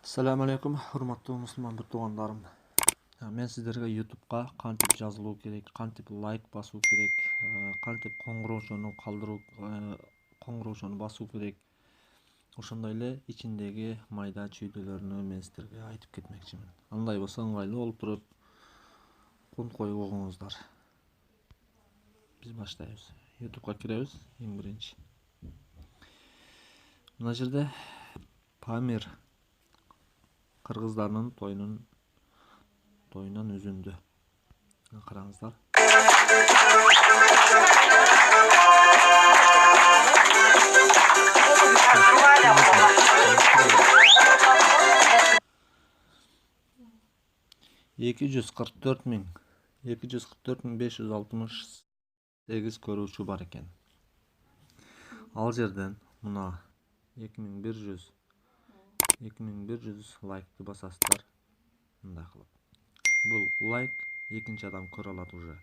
Assalamu alaikum, hurmatly musulmon tuğanlarım. Men sizlerge YouTube'ga kantip жазылуу керек, kantip like басуу керек, kantip коңгуроочону калтыруу, коңгуроочону басуу керек. Ошондой эле ичиндеги майда чүйдөлөрүнү мен сиздерге айтып кетмекчимин. Андай болсо ыңгайлуу болуп туруп кунт коюп угуңуздар. Биз баштайбыз. YouTube'га киребиз эң биринчи. Мына жерде Памир кыргыздарынын тоюнан үзүндү. Караңыздар. Эки жүз кырк төрт миң 568 көрүүчү бар экен. Ал жерден мына 2100 лайкты басасыздар. Мындай кылып. Бул лайк экинчи адам көрө алат уже.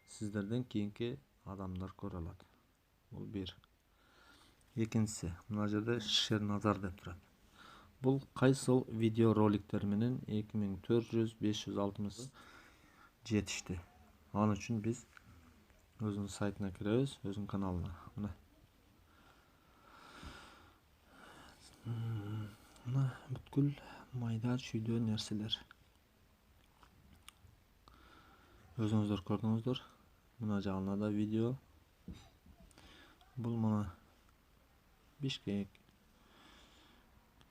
Сиздерден кийинки адамдар көрө алат. Бул бир. Экинчиси, мына жерде шер назар деп турат. Бул кайсыл видео роликтер менен 2400-560 жетишти. Ал үчүн биз өзүнүн сайтына киребиз, өзүнүн каналына. Мына бүткүл майда чүйдө нерселер. Өзүңүздөр көрдүңүздөр. Мына жагында да видео. Бул мына Бишкек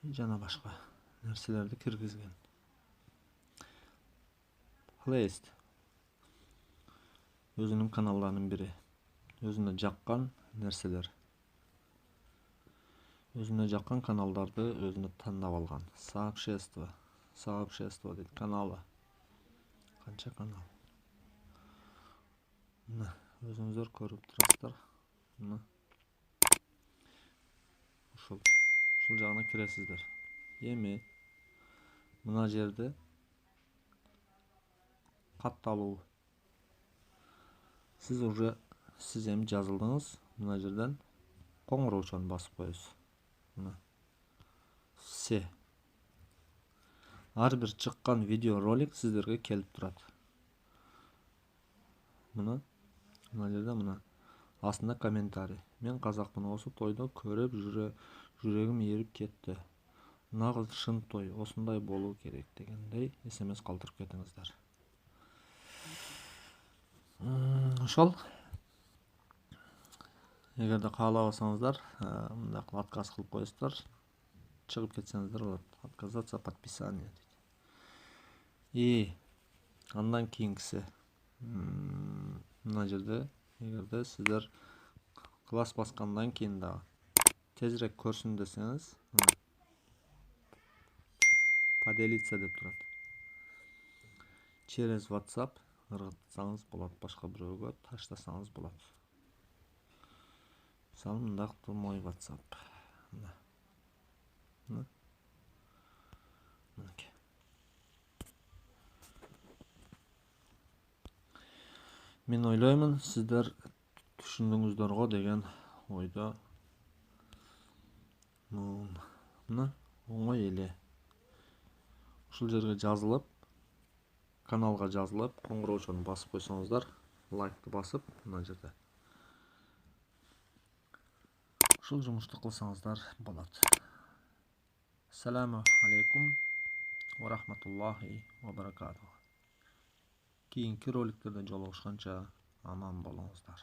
жана башка нерселерди киргизген. Плейст өзүнүн каналдарынын бири. Өзүнө жаккан нерселер. Өзүнө жаккан каналдарды өзүнө тандап алган. Сообщество дейт каналы. Канча канал. Мына өзүңүздөр көрүп турасыздар. Мына ушул жагына киресиздер. Эми мына жерде катталуу. Сиз эми жазылдыңыз. Мына жерден коңгуроочону басып коесуз. Мына все. Ар бир чыккан видео ролик сиздерге келип турат. Мына жерде мына астында комментарий. Мен казакмын, осы тойду көрүп жүрөгүм эрип кетти. Нагыз шын той, осундай болуу керек дегендей SMS калтырып кетиңиздер. Ошол. Эгерде каалабасаңыздар, мындай кылып отказ кылып коесуздар. Чыгып кетсеңиздер болот. Отказаться подписание дейт. И андан кийинкиси. Мына жерде эгерде сиздер класс баскандан кийин дагы тезирээк көрсүн десеңиз, поделиться деп турат. Через WhatsApp ыргытсаңыз болот, башка бирөөгө таштасаңыз болот. Мисалы, мындай мой WhatsApp. Мен ойлоймун, сиздер түшүндүңүздөр го деген ойдо. Мына оңой эле. Ушул жерге жазылып, каналга жазылып, коңгуроочону басып койсоңуздар, лайкты басып, мына жерде. Ушул жумушту кылсаңыздар болот. Ассаламу алейкум ва рахматуллахи ва баракатух. Кийинки роликтерде жолугушканча аман болуңуздар.